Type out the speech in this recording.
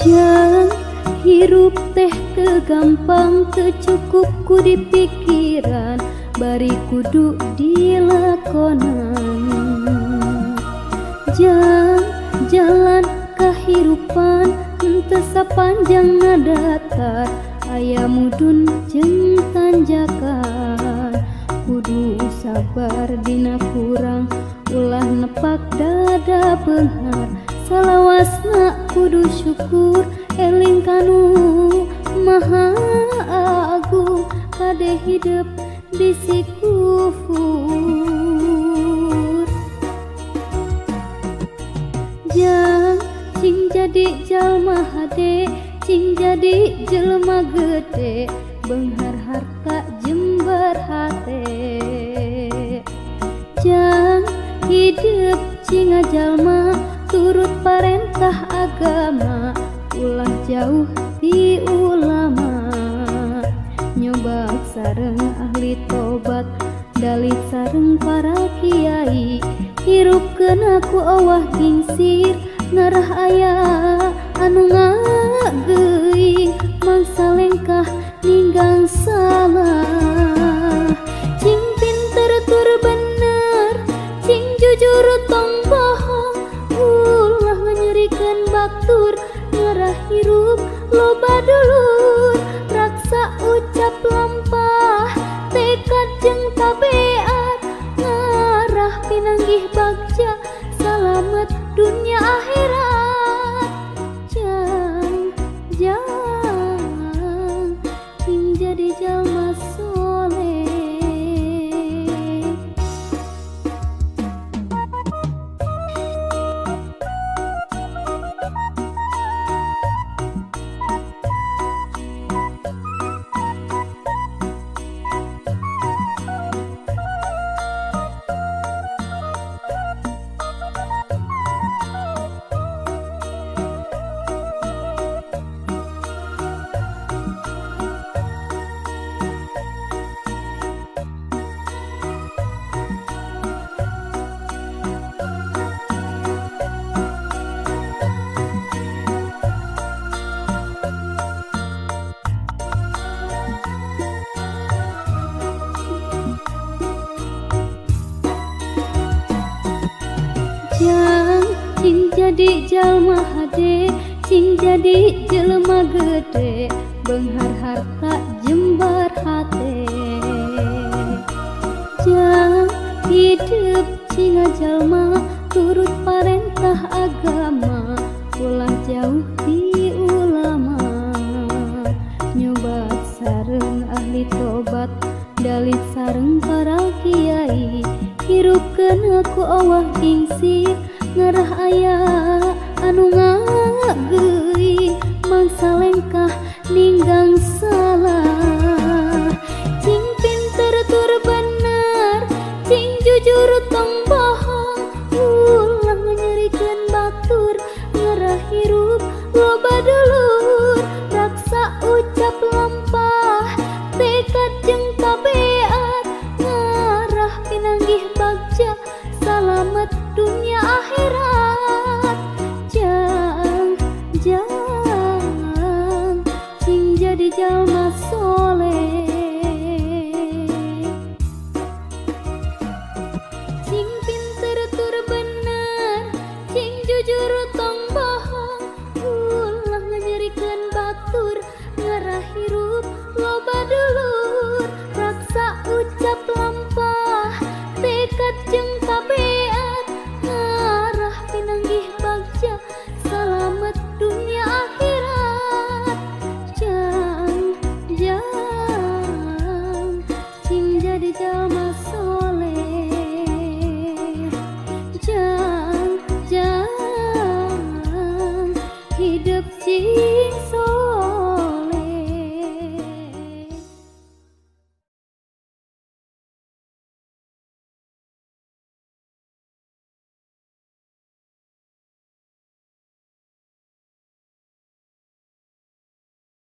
Jang hirup teh teu gampang teu cukup ku di pikiran bari kudu dilakonan. Jang jalan kahirupan henteu sapanjang ngadatar aya mudun jeung tanjakan. Kudu sabar dina kurang ulah nepak dada beunghar. Salawasna kudu syukur eling kanu maha agung kade hidup bisi kufur. Jang cing jadi jalma hade cing jadi jelema gede beunghar harta jembar hate. Jang hidup cing jalma turut parentah agama ulah jauh ti ulama. Nyoba sareng ahli tobat dalit sareng para kiai hirupkeun aku awah gingsir ngarah aya anu ngageuing mangsa lengkah ninggang salah. Cing pinter tur bener cing jujur tong bohong ulah nganyurikeun baktur ngarah hirup loba dulur raksa ucap lampah tekad jeung tabeat ngarah pinanggih bagja salamet dunia akhirat. Jang cing jadi jalma soleh. Jang cing jadi jalma hade cing jadi jelema gede beunghar harta jembar hate. Jang hidup cing jalma turut parentah agama ulah jauh ti ulama. Nyoba sareng ahli tobat dalit sareng para kiai hirupkeun aku awah gingsir ngarah aya anu ngageuing mangsa lengkah ninggang salah. Cing pinter tur bener cing jujur tong bohong ulah nganyurikeun baktur ngarah hirup loba dulur raksa ucap lampah tekad jeung tabeat ngarah pinanggih bagja salamet dunia akhirat. Jang cing jadi jalma soleh.